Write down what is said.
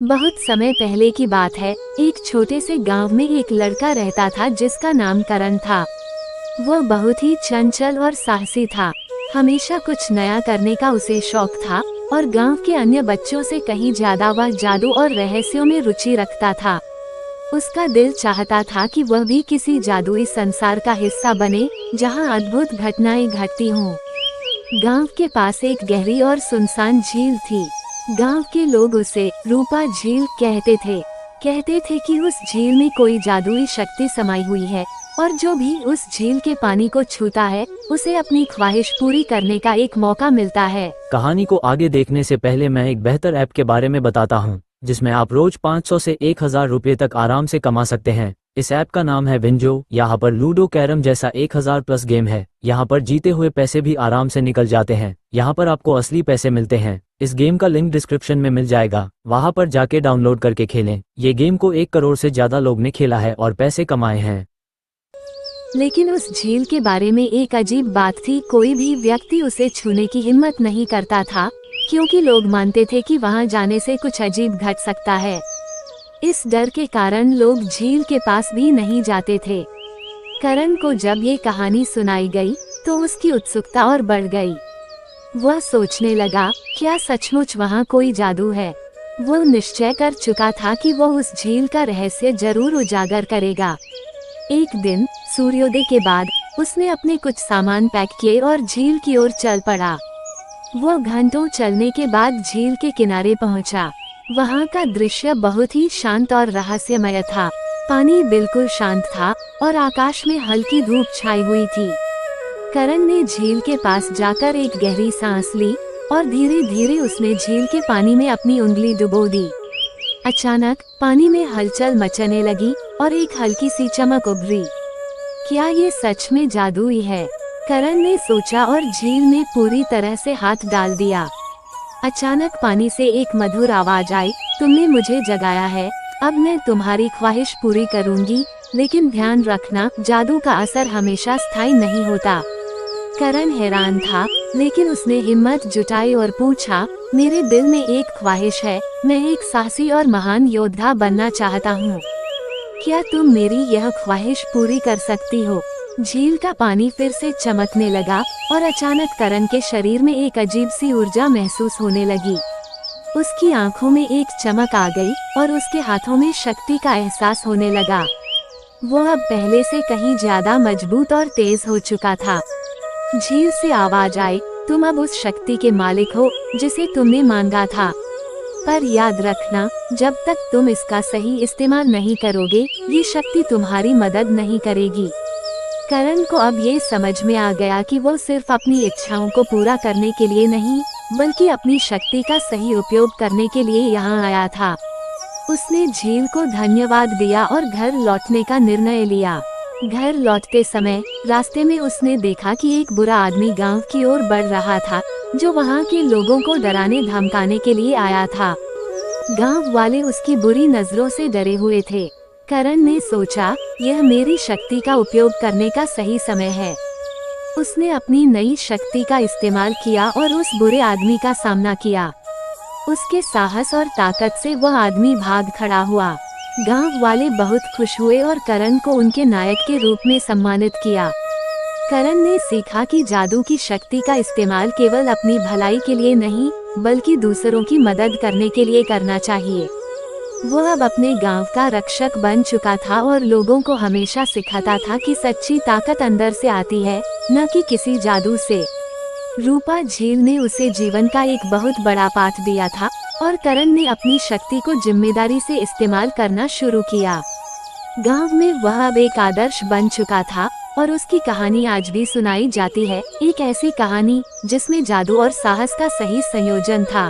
बहुत समय पहले की बात है। एक छोटे से गांव में एक लड़का रहता था जिसका नाम करण था। वह बहुत ही चंचल और साहसी था। हमेशा कुछ नया करने का उसे शौक था और गांव के अन्य बच्चों से कहीं ज्यादा वह जादू और रहस्यों में रुचि रखता था। उसका दिल चाहता था कि वह भी किसी जादुई संसार का हिस्सा बने जहां अद्भुत घटनाएं घटती हों। गांव के पास एक गहरी और सुनसान झील थी। गांव के लोग उसे रूपा झील कहते थे कि उस झील में कोई जादुई शक्ति समाई हुई है और जो भी उस झील के पानी को छूता है उसे अपनी ख्वाहिश पूरी करने का एक मौका मिलता है। कहानी को आगे देखने से पहले मैं एक बेहतर ऐप के बारे में बताता हूँ जिसमें आप रोज 500 से 1000 रुपये तक आराम से कमा सकते हैं। इस ऐप का नाम है विंजो। यहाँ पर लूडो कैरम जैसा 1000 प्लस गेम है। यहाँ पर जीते हुए पैसे भी आराम से निकल जाते हैं। यहाँ पर आपको असली पैसे मिलते हैं। इस गेम का लिंक डिस्क्रिप्शन में मिल जाएगा, वहाँ पर जाके डाउनलोड करके खेलें। ये गेम को 1 करोड़ से ज्यादा लोग ने खेला है और पैसे कमाए हैं। लेकिन उस झील के बारे में एक अजीब बात थी। कोई भी व्यक्ति उसे छूने की हिम्मत नहीं करता था क्योंकि लोग मानते थे कि वहां जाने से कुछ अजीब घट सकता है। इस डर के कारण लोग झील के पास भी नहीं जाते थे। करण को जब ये कहानी सुनाई गई तो उसकी उत्सुकता और बढ़ गई। वह सोचने लगा, क्या सचमुच वहाँ कोई जादू है? वो निश्चय कर चुका था कि वह उस झील का रहस्य जरूर उजागर करेगा। एक दिन सूर्योदय के बाद उसने अपने कुछ सामान पैक किए और झील की ओर चल पड़ा। वो घंटों चलने के बाद झील के किनारे पहुंचा। वहां का दृश्य बहुत ही शांत और रहस्यमय था। पानी बिल्कुल शांत था और आकाश में हल्की धूप छाई हुई थी। करण ने झील के पास जाकर एक गहरी सांस ली और धीरे धीरे उसने झील के पानी में अपनी उंगली डुबो दी। अचानक पानी में हलचल मचने लगी और एक हल्की सी चमक उभरी। क्या ये सच में जादुई है? करण ने सोचा और झील में पूरी तरह से हाथ डाल दिया। अचानक पानी से एक मधुर आवाज आई, तुमने मुझे जगाया है, अब मैं तुम्हारी ख्वाहिश पूरी करूंगी, लेकिन ध्यान रखना, जादू का असर हमेशा स्थायी नहीं होता। करण हैरान था, लेकिन उसने हिम्मत जुटाई और पूछा, मेरे दिल में एक ख्वाहिश है, मैं एक साहसी और महान योद्धा बनना चाहता हूँ। क्या तुम मेरी यह ख्वाहिश पूरी कर सकती हो? झील का पानी फिर से चमकने लगा और अचानक करण के शरीर में एक अजीब सी ऊर्जा महसूस होने लगी। उसकी आंखों में एक चमक आ गई और उसके हाथों में शक्ति का एहसास होने लगा। वो अब पहले से कहीं ज्यादा मजबूत और तेज हो चुका था। झील से आवाज आई, तुम अब उस शक्ति के मालिक हो जिसे तुमने मांगा था, पर याद रखना, जब तक तुम इसका सही इस्तेमाल नहीं करोगे, ये शक्ति तुम्हारी मदद नहीं करेगी। करण को अब ये समझ में आ गया कि वो सिर्फ अपनी इच्छाओं को पूरा करने के लिए नहीं, बल्कि अपनी शक्ति का सही उपयोग करने के लिए यहाँ आया था। उसने झील को धन्यवाद दिया और घर लौटने का निर्णय लिया। घर लौटते समय रास्ते में उसने देखा कि एक बुरा आदमी गांव की ओर बढ़ रहा था, जो वहां के लोगों को डराने धमकाने के लिए आया था। गांव वाले उसकी बुरी नजरों से डरे हुए थे। करण ने सोचा, यह मेरी शक्ति का उपयोग करने का सही समय है। उसने अपनी नई शक्ति का इस्तेमाल किया और उस बुरे आदमी का सामना किया। उसके साहस और ताकत से वह आदमी भाग खड़ा हुआ। गांव वाले बहुत खुश हुए और करण को उनके नायक के रूप में सम्मानित किया। करण ने सीखा कि जादू की शक्ति का इस्तेमाल केवल अपनी भलाई के लिए नहीं, बल्कि दूसरों की मदद करने के लिए करना चाहिए। वो अब अपने गांव का रक्षक बन चुका था और लोगों को हमेशा सिखाता था कि सच्ची ताकत अंदर से आती है, न कि किसी जादू से। रूपा झील ने उसे जीवन का एक बहुत बड़ा पाठ दिया था और करण ने अपनी शक्ति को जिम्मेदारी से इस्तेमाल करना शुरू किया। गांव में वह अब एक आदर्श बन चुका था और उसकी कहानी आज भी सुनाई जाती है। एक ऐसी कहानी जिसमें जादू और साहस का सही संयोजन था।